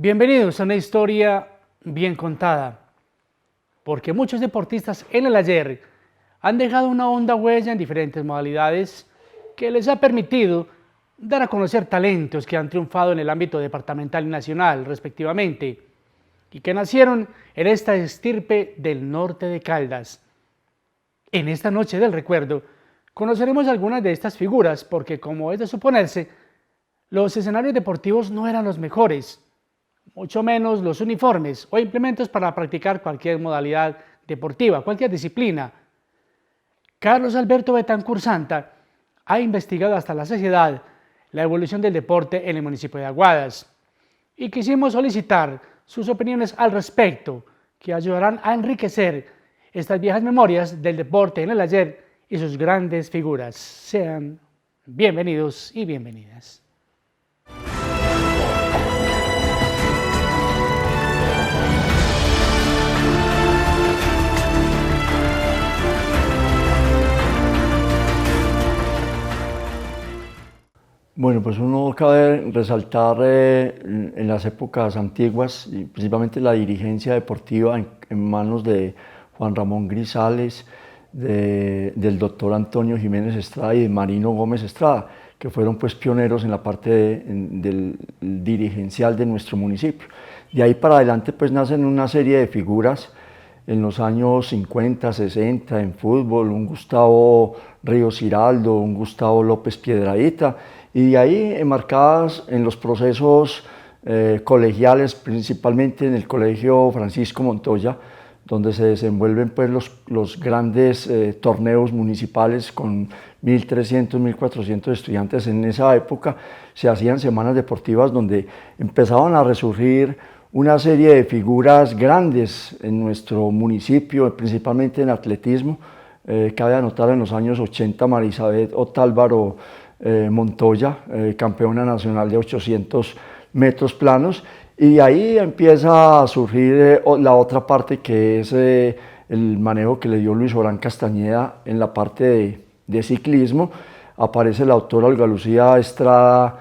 Bienvenidos a una historia bien contada, porque muchos deportistas en el ayer han dejado una honda huella en diferentes modalidades que les ha permitido dar a conocer talentos que han triunfado en el ámbito departamental y nacional, respectivamente, y que nacieron en esta estirpe del norte de Caldas. En esta noche del recuerdo, conoceremos algunas de estas figuras porque, como es de suponerse, los escenarios deportivos no eran los mejores, mucho menos los uniformes o implementos para practicar cualquier modalidad deportiva, cualquier disciplina. Carlos Alberto Betancur Santa ha investigado hasta la saciedad la evolución del deporte en el municipio de Aguadas y quisimos solicitar sus opiniones al respecto, que ayudarán a enriquecer estas viejas memorias del deporte en el ayer y sus grandes figuras. Sean bienvenidos y bienvenidas. Bueno, pues uno cabe resaltar en las épocas antiguas, y principalmente la dirigencia deportiva en manos de Juan Ramón Grisales, del doctor Antonio Jiménez Estrada y de Marino Gómez Estrada, que fueron pues pioneros en la parte del dirigencial de nuestro municipio. De ahí para adelante pues nacen una serie de figuras en los años 50, 60 en fútbol, un Gustavo Ríos Giraldo, un Gustavo López Piedradita, y de ahí enmarcadas en los procesos colegiales, principalmente en el Colegio Francisco Montoya, donde se desenvuelven pues, los grandes torneos municipales con 1.300, 1.400 estudiantes. En esa época se hacían semanas deportivas donde empezaban a resurgir una serie de figuras grandes en nuestro municipio, principalmente en atletismo. Cabe anotar en los años 80 Marisabeth Otálvaro Montoya, campeona nacional de 800 metros planos, y ahí empieza a surgir la otra parte, que es el manejo que le dio Luis Orán Castañeda en la parte de ciclismo. Aparece la doctora Olga Lucía Estrada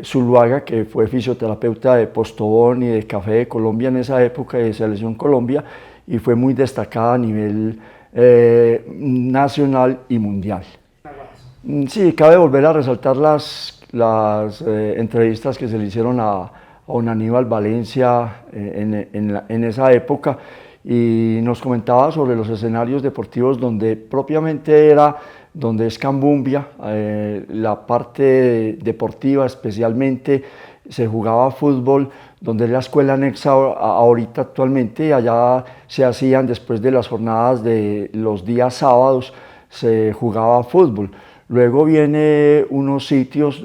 Zuluaga, que fue fisioterapeuta de Postobón y de Café de Colombia en esa época, de Selección Colombia, y fue muy destacada a nivel nacional y mundial. Sí, cabe volver a resaltar las entrevistas que se le hicieron a don Aníbal Valencia en esa época, y nos comentaba sobre los escenarios deportivos donde propiamente era, donde es Cambumbia, la parte deportiva especialmente, se jugaba fútbol, donde es la escuela anexa ahorita actualmente, allá se hacían después de las jornadas de los días sábados, se jugaba fútbol. Luego viene unos sitios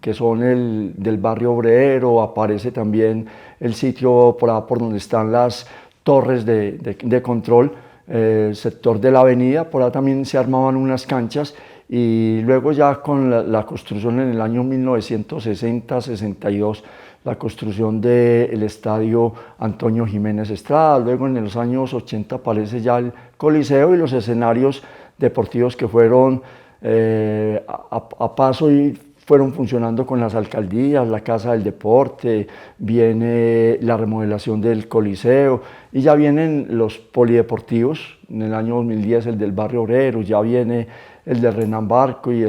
que son del barrio obrero, aparece también el sitio por donde están las torres de control, el sector de la avenida, por ahí también se armaban unas canchas, y luego ya con la construcción en el año 1960-62, la construcción del estadio Antonio Jiménez Estrada. Luego en los años 80 aparece ya el Coliseo y los escenarios deportivos que fueron a paso y fueron funcionando con las alcaldías, la Casa del Deporte, viene la remodelación del Coliseo, y ya vienen los polideportivos. En el año 2010 el del barrio obrero, ya viene el de Renan Barco y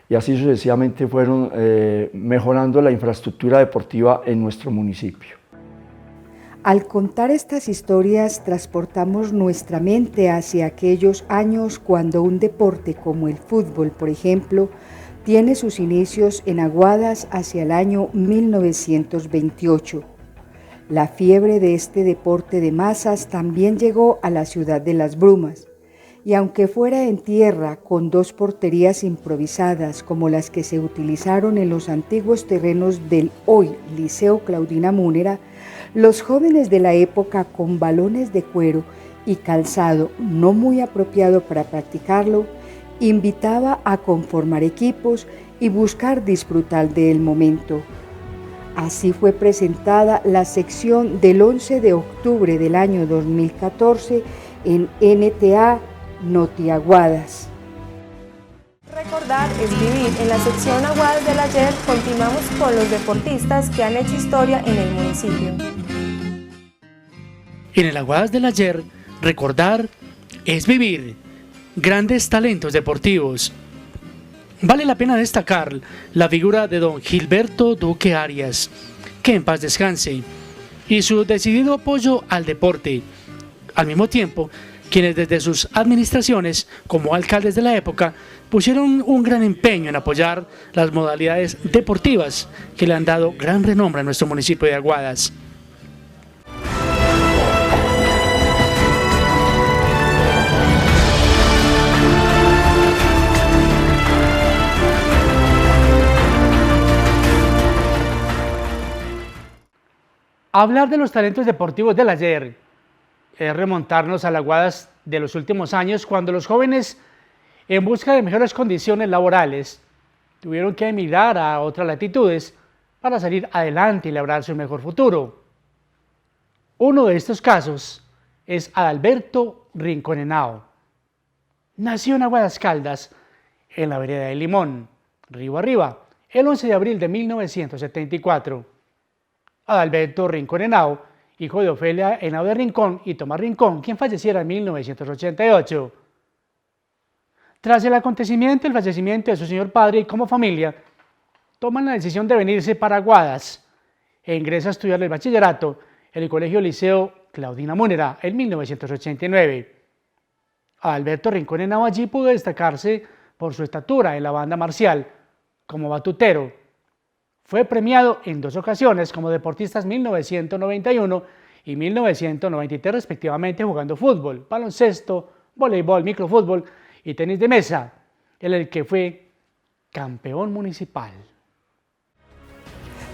y así sucesivamente fueron mejorando la infraestructura deportiva en nuestro municipio. Al contar estas historias, transportamos nuestra mente hacia aquellos años cuando un deporte como el fútbol, por ejemplo, tiene sus inicios en Aguadas hacia el año 1928. La fiebre de este deporte de masas también llegó a la ciudad de Las Brumas, y aunque fuera en tierra con 2 porterías improvisadas como las que se utilizaron en los antiguos terrenos del hoy Liceo Claudina Múnera, los jóvenes de la época, con balones de cuero y calzado no muy apropiado para practicarlo, invitaba a conformar equipos y buscar disfrutar del momento. Así fue presentada la sección del 11 de octubre del año 2014 en NTA Noti Aguadas. recordar es vivir. En la sección Aguadas del Ayer continuamos con los deportistas que han hecho historia en el municipio. En el Aguadas del Ayer, recordar es vivir. Grandes talentos deportivos. Vale la pena destacar la figura de don Gilberto Duque Arias, que en paz descanse, y su decidido apoyo al deporte. Al mismo tiempo, quienes desde sus administraciones como alcaldes de la época pusieron un gran empeño en apoyar las modalidades deportivas que le han dado gran renombre a nuestro municipio de Aguadas. Hablar de los talentos deportivos del ayer es remontarnos a las Aguadas de los últimos años, cuando los jóvenes, en busca de mejores condiciones laborales, tuvieron que emigrar a otras latitudes para salir adelante y lograr su mejor futuro. Uno de estos casos es Adalberto Rincón Henao. Nació en Aguadas Caldas, en la vereda de Limón, río arriba, el 11 de abril de 1974. Adalberto Rincón Henao, hijo de Ofelia Henao de Rincón y Tomás Rincón, quien falleciera en 1988. Tras el acontecimiento del fallecimiento de su señor padre y como familia, toman la decisión de venirse para Aguadas e ingresa a estudiar el bachillerato en el Colegio Liceo Claudina Múnera en 1989. Adalberto Rincón Henao allí pudo destacarse por su estatura en la banda marcial como batutero. Fue premiado en 2 ocasiones como deportistas 1991 y 1993 respectivamente, jugando fútbol, baloncesto, voleibol, microfútbol y tenis de mesa, en el que fue campeón municipal.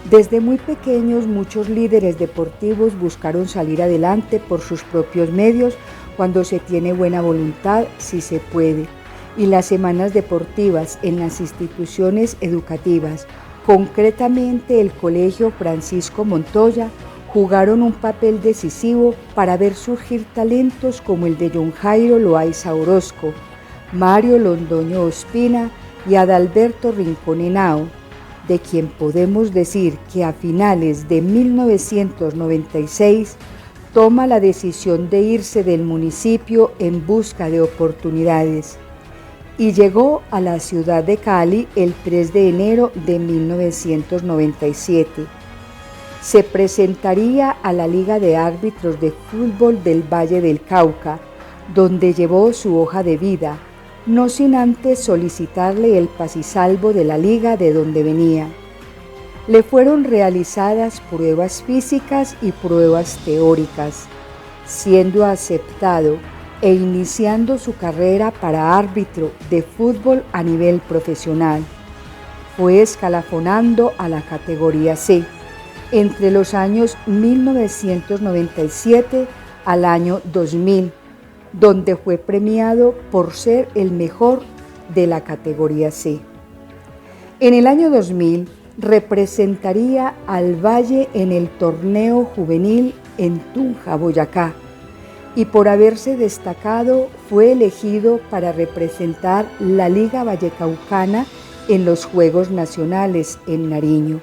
Desde muy pequeños, muchos líderes deportivos buscaron salir adelante por sus propios medios cuando se tiene buena voluntad, si se puede. Y las semanas deportivas en las instituciones educativas, concretamente el Colegio Francisco Montoya, jugaron un papel decisivo para ver surgir talentos como el de John Jairo Loaiza Orozco, Mario Londoño Ospina y Adalberto Rincón Henao, de quien podemos decir que a finales de 1996 toma la decisión de irse del municipio en busca de oportunidades y llegó a la ciudad de Cali el 3 de enero de 1997. Se presentaría a la Liga de Árbitros de Fútbol del Valle del Cauca, donde llevó su hoja de vida, no sin antes solicitarle el paz-y-salvo de la liga de donde venía. Le fueron realizadas pruebas físicas y pruebas teóricas, siendo aceptado e iniciando su carrera para árbitro de fútbol a nivel profesional. Fue escalafonando a la categoría C entre los años 1997 al año 2000, donde fue premiado por ser el mejor de la categoría C. En el año 2000 representaría al Valle en el torneo juvenil en Tunja, Boyacá, y por haberse destacado fue elegido para representar la Liga Vallecaucana en los Juegos Nacionales en Nariño.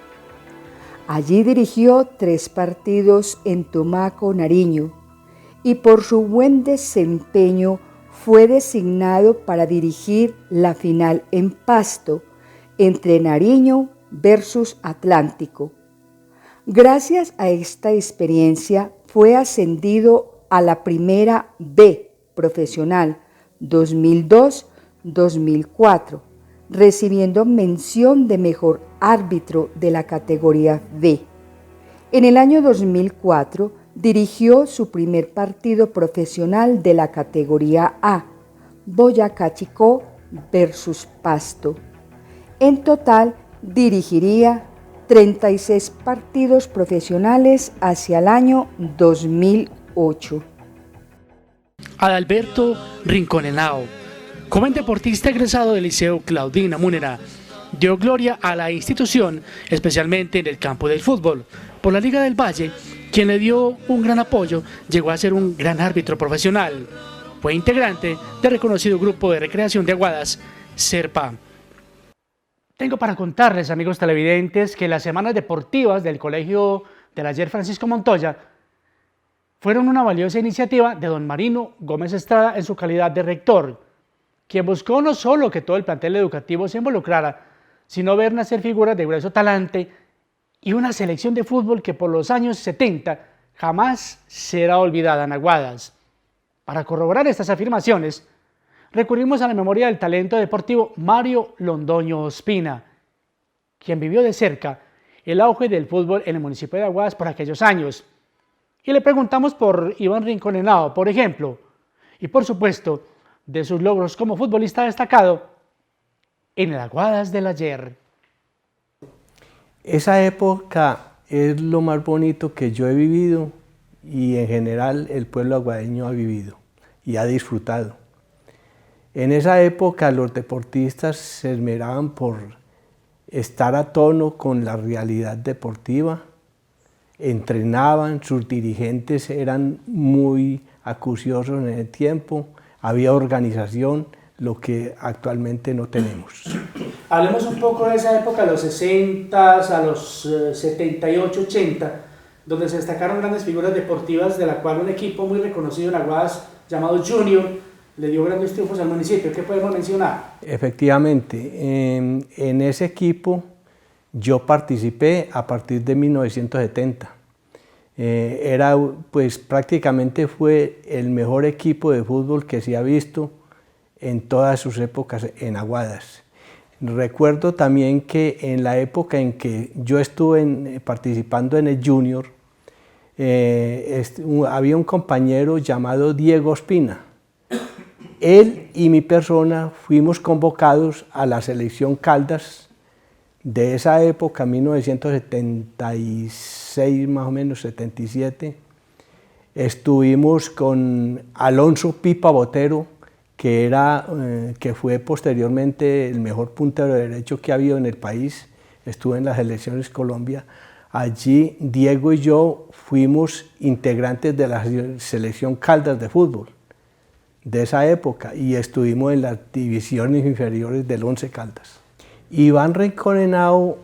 Allí dirigió 3 partidos en Tumaco, Nariño, y por su buen desempeño fue designado para dirigir la final en Pasto entre Nariño versus Atlántico. Gracias a esta experiencia fue ascendido a la Primera B profesional 2002-2004, recibiendo mención de mejor árbitro de la categoría B. En el año 2004 dirigió su primer partido profesional de la categoría A, Boyacá Chicó versus Pasto. En total dirigiría 36 partidos profesionales hacia el año 2008. Adalberto Rincón Henao, joven deportista egresado del Liceo Claudina Múnera, dio gloria a la institución, especialmente en el campo del fútbol. Por la Liga del Valle, quien le dio un gran apoyo, llegó a ser un gran árbitro profesional. Fue integrante del reconocido grupo de recreación de Aguadas, SERPA. Tengo para contarles, amigos televidentes, que las semanas deportivas del Colegio del Ayer Francisco Montoya fueron una valiosa iniciativa de don Marino Gómez Estrada en su calidad de rector, quien buscó no solo que todo el plantel educativo se involucrara, sino ver nacer figuras de grueso talante y una selección de fútbol que por los años 70 jamás será olvidada en Aguadas. Para corroborar estas afirmaciones, recurrimos a la memoria del talento deportivo Mario Londoño Ospina, quien vivió de cerca el auge del fútbol en el municipio de Aguadas por aquellos años. Y le preguntamos por Iván Rincón Henao, por ejemplo, y por supuesto, de sus logros como futbolista destacado en el Aguadas del Ayer. Esa época es lo más bonito que yo he vivido y en general el pueblo aguadeño ha vivido y ha disfrutado. En esa época los deportistas se esmeraban por estar a tono con la realidad deportiva, entrenaban, sus dirigentes eran muy acuciosos en el tiempo, había organización, lo que actualmente no tenemos. Hablemos un poco de esa época, los 60 a los 78, 80, donde se destacaron grandes figuras deportivas, de la cual un equipo muy reconocido en Aguadas llamado Junior le dio grandes triunfos al municipio. ¿Qué podemos mencionar? Efectivamente, en ese equipo yo participé a partir de 1970. Pues prácticamente fue el mejor equipo de fútbol que se ha visto en todas sus épocas en Aguadas. Recuerdo también que en la época en que yo estuve participando en el Junior, había un compañero llamado Diego Ospina. Él y mi persona fuimos convocados a la selección Caldas de esa época, 1976 más o menos, 77. Estuvimos con Alonso Pipa Botero, que fue posteriormente el mejor puntero derecho que ha habido en el país. Estuve en las selecciones Colombia. Allí Diego y yo fuimos integrantes de la selección Caldas de fútbol de esa época y estuvimos en las divisiones inferiores del Once Caldas. Iván Rincón Henao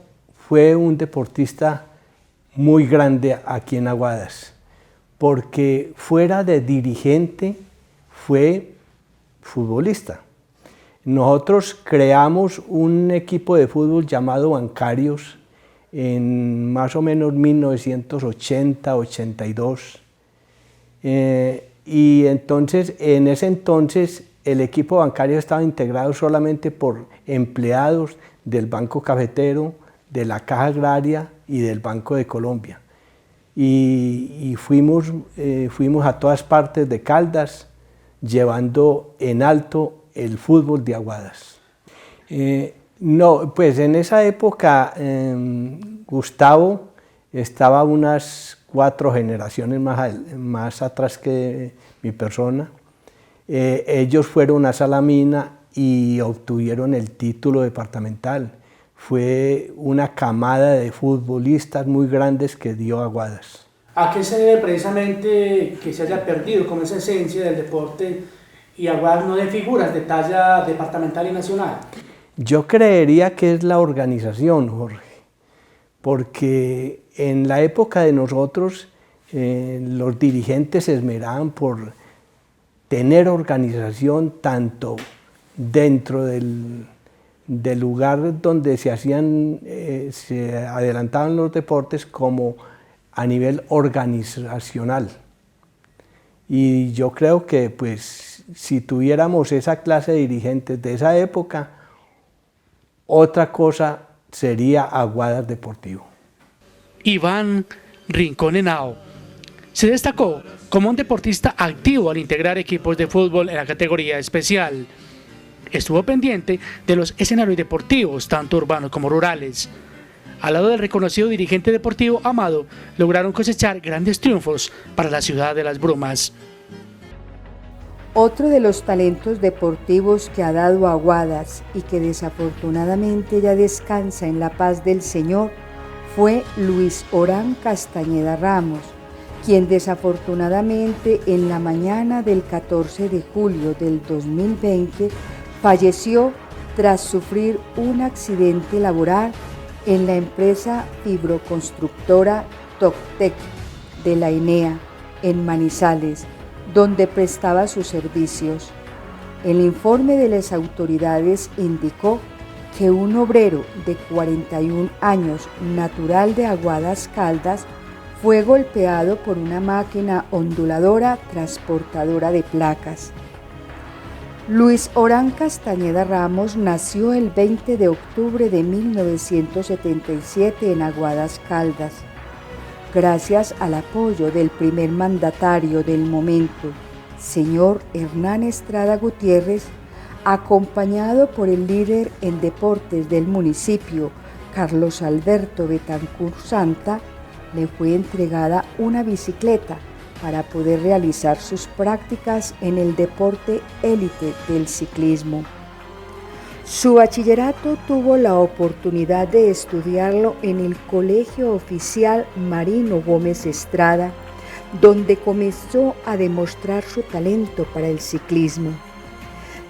fue un deportista muy grande aquí en Aguadas, porque fuera de dirigente fue futbolista. Nosotros creamos un equipo de fútbol llamado Bancarios en más o menos 1980-82. Y entonces, en ese entonces, el equipo bancario estaba integrado solamente por empleados del Banco Cafetero, de la Caja Agraria y del Banco de Colombia. Y fuimos a todas partes de Caldas, llevando en alto el fútbol de Aguadas. No, pues en esa época Gustavo estaba unas 4 generaciones más atrás que mi persona. Ellos fueron a Salamina y obtuvieron el título departamental. Fue una camada de futbolistas muy grandes que dio Aguadas. ¿A qué se debe precisamente que se haya perdido con esa esencia del deporte y Aguadas no de figuras de talla departamental y nacional? Yo creería que es la organización, Jorge, porque en la época de nosotros los dirigentes se esmeraban por tener organización tanto dentro del lugar donde se adelantaban los deportes como a nivel organizacional. Y yo creo que pues, si tuviéramos esa clase de dirigentes de esa época, otra cosa sería Aguadas Deportivo. Iván Rincón Henao se destacó como un deportista activo al integrar equipos de fútbol en la categoría especial. Estuvo pendiente de los escenarios deportivos, tanto urbanos como rurales. Al lado del reconocido dirigente deportivo Amado, lograron cosechar grandes triunfos para la ciudad de las Brumas. Otro de los talentos deportivos que ha dado Aguadas y que desafortunadamente ya descansa en la paz del Señor fue Luis Orán Castañeda Ramos, quien desafortunadamente en la mañana del 14 de julio del 2020 falleció tras sufrir un accidente laboral en la empresa fibroconstructora Toctec de la INEA en Manizales, donde prestaba sus servicios. El informe de las autoridades indicó que un obrero de 41 años, natural de Aguadas Caldas, fue golpeado por una máquina onduladora transportadora de placas. Luis Orán Castañeda Ramos nació el 20 de octubre de 1977 en Aguadas Caldas. Gracias al apoyo del primer mandatario del momento, señor Hernán Estrada Gutiérrez, acompañado por el líder en deportes del municipio, Carlos Alberto Betancur Santa, le fue entregada una bicicleta para poder realizar sus prácticas en el deporte élite del ciclismo. Su bachillerato tuvo la oportunidad de estudiarlo en el Colegio Oficial Marino Gómez Estrada, donde comenzó a demostrar su talento para el ciclismo.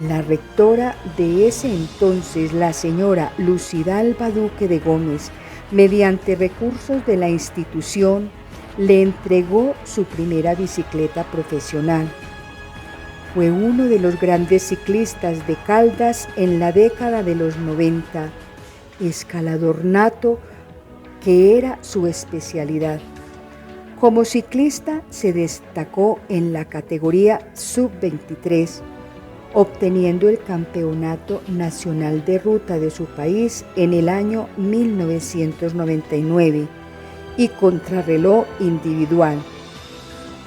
La rectora de ese entonces, la señora Lucidalba Duque de Gómez, mediante recursos de la institución, le entregó su primera bicicleta profesional. Fue uno de los grandes ciclistas de Caldas en la década de los 90, escalador nato, que era su especialidad. Como ciclista se destacó en la categoría sub-23, obteniendo el campeonato nacional de ruta de su país en el año 1999 y contrarreloj individual.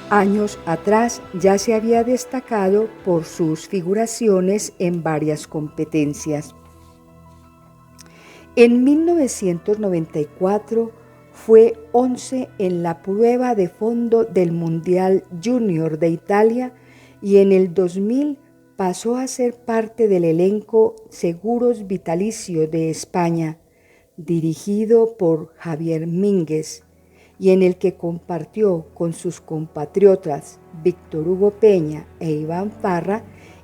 Años atrás ya se había destacado por sus figuraciones en varias competencias. En 1994 fue 11 en la prueba de fondo del Mundial Junior de Italia y en el 2000 pasó a ser parte del elenco Seguros Vitalicio de España, dirigido por Javier Mínguez, y en el que compartió con sus compatriotas Víctor Hugo Peña e Iván Parra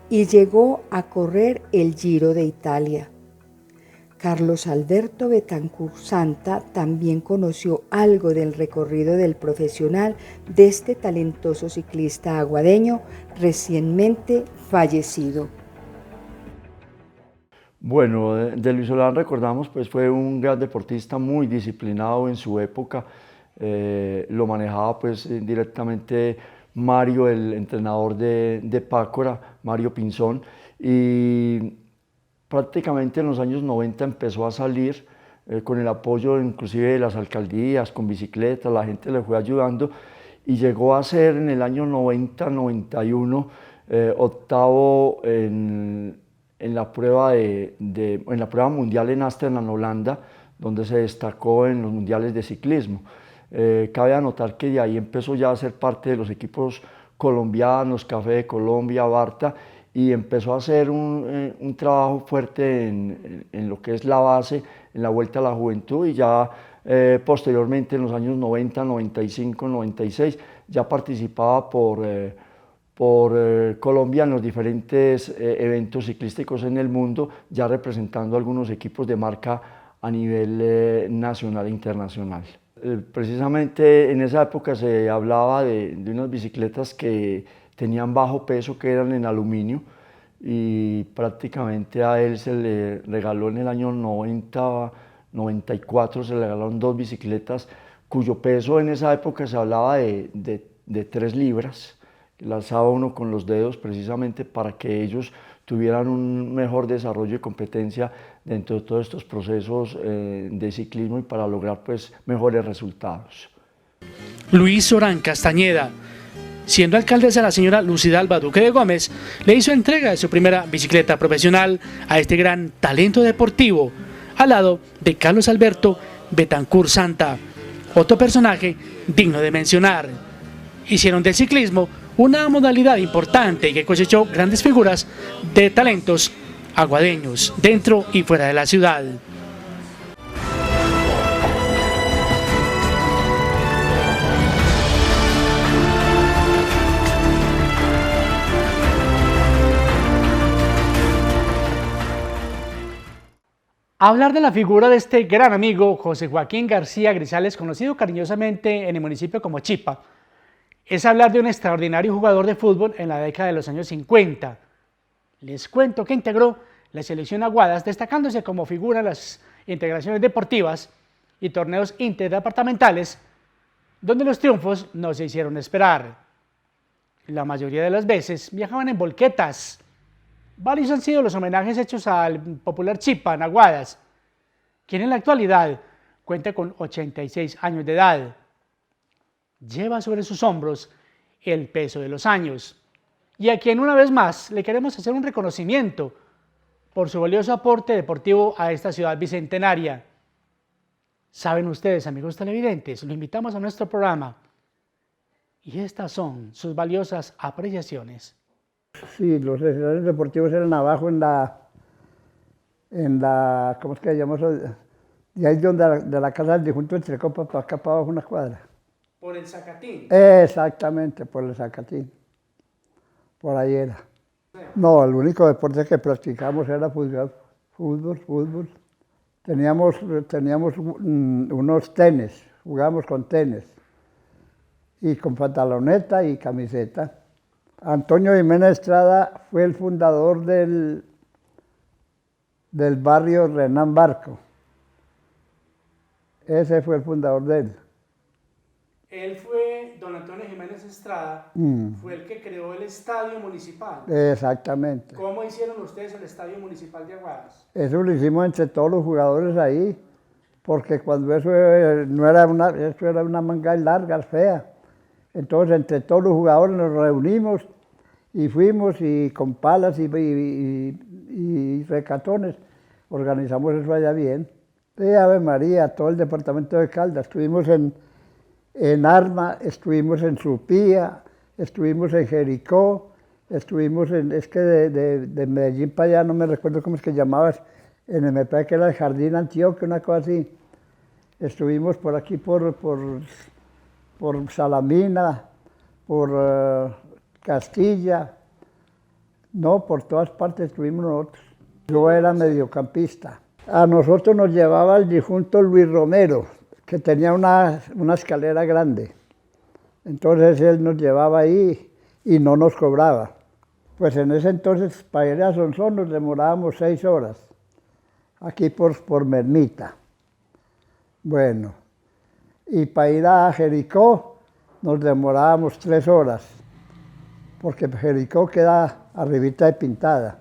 y llegó a correr el Giro de Italia. Carlos Alberto Betancur Santa también conoció algo del recorrido del profesional de este talentoso ciclista aguadeño recientemente fallecido. Bueno, de Luis Orán recordamos, pues fue un gran deportista muy disciplinado en su época. Lo manejaba pues directamente Mario, el entrenador de Pácora, Mario Pinzón, y prácticamente en los años 90 empezó a salir con el apoyo inclusive de las alcaldías, con bicicletas, la gente le fue ayudando y llegó a ser en el año 90-91 octavo en la prueba en la prueba mundial en Ámsterdam, Holanda, donde se destacó en los mundiales de ciclismo. Cabe anotar que de ahí empezó ya a ser parte de los equipos colombianos, Café de Colombia, Barta, y empezó a hacer un trabajo fuerte en lo que es la base, en la Vuelta a la Juventud, y ya posteriormente en los años 90, 95, 96 ya participaba por Colombia en los diferentes eventos ciclísticos en el mundo, ya representando algunos equipos de marca a nivel nacional e internacional. Precisamente en esa época se hablaba de unas bicicletas que tenían bajo peso, que eran en aluminio, y prácticamente a él se le regaló en el año 90-94, se le regalaron 2 bicicletas cuyo peso en esa época se hablaba de 3 libras, que alzaba uno con los dedos precisamente para que ellos tuvieran un mejor desarrollo y competencia dentro de todos estos procesos de ciclismo y para lograr pues mejores resultados. Luis Orán Castañeda, siendo alcaldesa la señora Lucidalba Duque de Gómez, le hizo entrega de su primera bicicleta profesional a este gran talento deportivo, al lado de Carlos Alberto Betancur Santa, otro personaje digno de mencionar. Hicieron del ciclismo una modalidad importante y que cosechó grandes figuras de talentos aguadeños dentro y fuera de la ciudad. Hablar de la figura de este gran amigo, José Joaquín García Grisales, conocido cariñosamente en el municipio como Chipa, es hablar de un extraordinario jugador de fútbol en la década de los años 50. Les cuento que integró la selección Aguadas, destacándose como figura en las integraciones deportivas y torneos interdepartamentales, donde los triunfos no se hicieron esperar. La mayoría de las veces viajaban en volquetas. Varios han sido los homenajes hechos al popular Chipa en Aguadas, quien en la actualidad cuenta con 86 años de edad. Lleva sobre sus hombros el peso de los años, y a quien una vez más le queremos hacer un reconocimiento por su valioso aporte deportivo a esta ciudad bicentenaria. Saben ustedes, amigos televidentes, lo invitamos a nuestro programa, y estas son sus valiosas apreciaciones. Sí, los escenarios deportivos eran abajo en la ¿cómo es que llamamos? De ahí de la casa del difunto entre copas para acá para abajo una cuadra. ¿Por el Zacatín? Exactamente, por el Zacatín. Por ahí era. No, el único deporte que practicamos era fútbol. Teníamos unos tenis, jugábamos con tenis y con pantaloneta y camiseta. Antonio Jiménez Estrada fue el fundador del barrio Renán Barco. Ese fue el fundador de él. Él fue, don Antonio Jiménez Estrada, fue el que creó el estadio municipal. Exactamente. ¿Cómo hicieron ustedes el estadio municipal de Aguadas? Eso lo hicimos entre todos los jugadores ahí, porque cuando eso era una manga larga, fea. Entonces entre todos los jugadores nos reunimos y fuimos y con palas y recatones organizamos eso allá bien. Sí, Ave María, todo el departamento de Caldas. Estuvimos en Arma, estuvimos en Supía, estuvimos en Jericó, estuvimos es que de Medellín para allá, no me recuerdo cómo es que llamabas, me parece que era el Jardín Antioquia, una cosa así. Estuvimos por aquí, por Salamina, por Castilla, no, por todas partes estuvimos nosotros. Yo era mediocampista. A nosotros nos llevaba el difunto Luis Romero, que tenía una escalera grande. Entonces él nos llevaba ahí y no nos cobraba. Pues en ese entonces para ir a Sonsón nos demorábamos 6 horas, aquí por Mermita. Bueno, y para ir a Jericó nos demorábamos 3 horas, porque Jericó queda arribita de Pintada.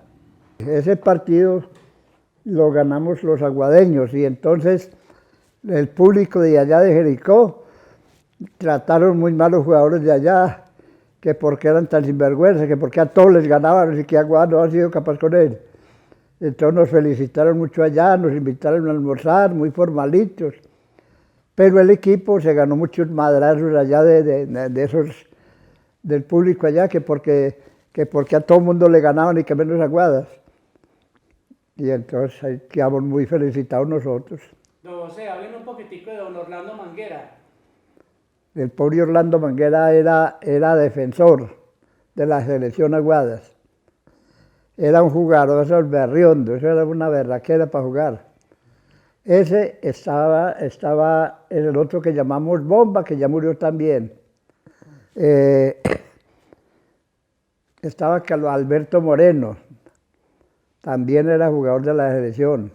Ese partido lo ganamos los aguadeños y entonces el público de allá de Jericó trataron muy mal los jugadores de allá, que porque eran tan sinvergüenza, que porque a todos les ganaban y que Aguada no ha sido capaz con él. Entonces nos felicitaron mucho allá, nos invitaron a almorzar, muy formalitos. Pero el equipo se ganó muchos madrazos allá de esos, del público allá, que porque a todo el mundo le ganaban y que menos Aguadas. Y entonces ahí quedamos muy felicitados nosotros. Don José, háblenme un poquitico de don Orlando Manguera. El pobre Orlando Manguera era defensor de la selección Aguadas. Era un jugador, eso es berriondo, eso era una berraquera para jugar. Ese estaba en el otro que llamamos Bomba, que ya murió también. Estaba Carlos Alberto Moreno, también era jugador de la selección.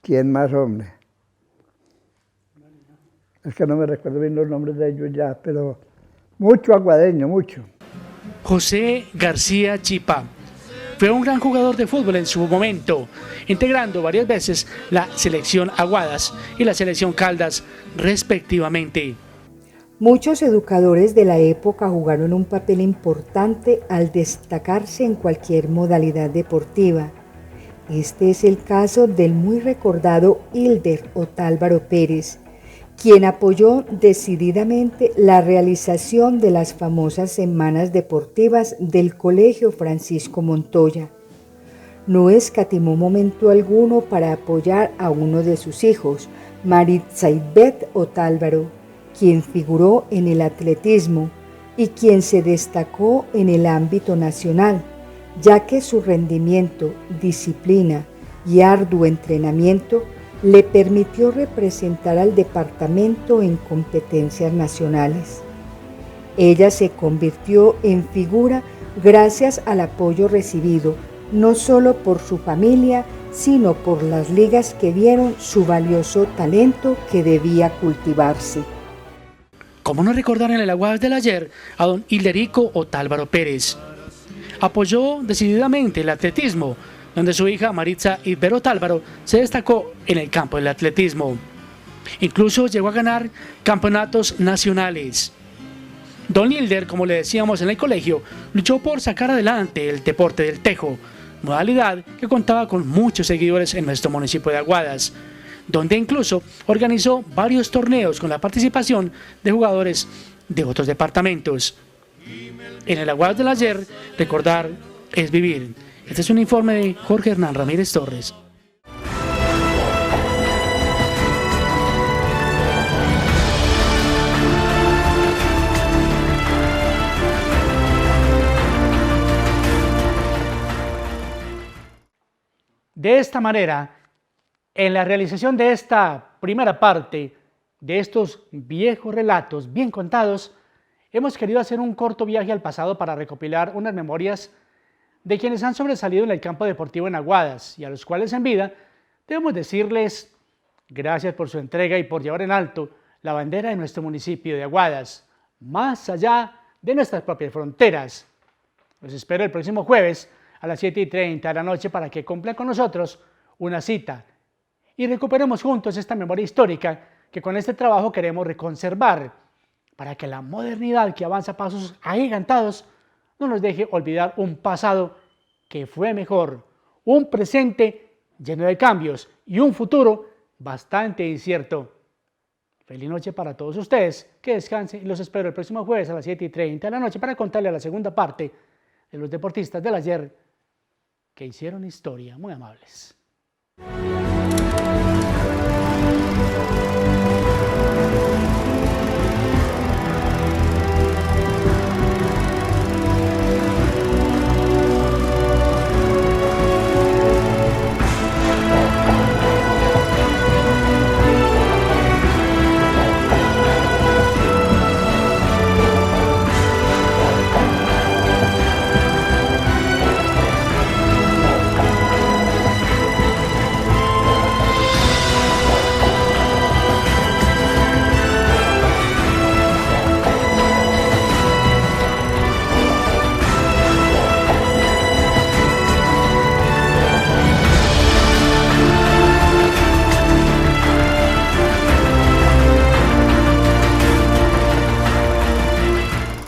¿Quién más, hombre? Es que no me recuerdo bien los nombres de ellos ya, pero mucho aguadeño, mucho. José García Chipa fue un gran jugador de fútbol en su momento, integrando varias veces la selección Aguadas y la selección Caldas, respectivamente. Muchos educadores de la época jugaron un papel importante al destacarse en cualquier modalidad deportiva. Este es el caso del muy recordado Hilder Otálvaro Pérez, quien apoyó decididamente la realización de las famosas semanas deportivas del Colegio Francisco Montoya. No escatimó momento alguno para apoyar a uno de sus hijos, Maritzaibet Otálvaro, quien figuró en el atletismo y quien se destacó en el ámbito nacional, ya que su rendimiento, disciplina y arduo entrenamiento le permitió representar al departamento en competencias nacionales. Ella se convirtió en figura gracias al apoyo recibido, no solo por su familia, sino por las ligas que vieron su valioso talento que debía cultivarse. ¿Cómo no recordar en el Aguadas del ayer a don Hilderico Otálvaro Pérez? Apoyó decididamente el atletismo, donde su hija Maritza Ibero Otálvaro se destacó en el campo del atletismo. Incluso llegó a ganar campeonatos nacionales. Don Hilder, como le decíamos en el colegio, luchó por sacar adelante el deporte del tejo, modalidad que contaba con muchos seguidores en nuestro municipio de Aguadas, donde incluso organizó varios torneos con la participación de jugadores de otros departamentos. En el Aguadas del ayer, recordar es vivir. Este es un informe de Jorge Hernán Ramírez Torres. De esta manera, en la realización de esta primera parte de estos viejos relatos bien contados, hemos querido hacer un corto viaje al pasado para recopilar unas memorias de quienes han sobresalido en el campo deportivo en Aguadas y a los cuales en vida debemos decirles gracias por su entrega y por llevar en alto la bandera de nuestro municipio de Aguadas, más allá de nuestras propias fronteras. Los espero el próximo jueves a las 7:30 de la noche para que cumplan con nosotros una cita y recuperemos juntos esta memoria histórica que con este trabajo queremos reconservar para que la modernidad que avanza a pasos agigantados no nos deje olvidar un pasado que fue mejor, un presente lleno de cambios y un futuro bastante incierto. Feliz noche para todos ustedes, que descansen y los espero el próximo jueves a las 7:30 de la noche para contarles la segunda parte de los deportistas del ayer que hicieron historia. Muy amables.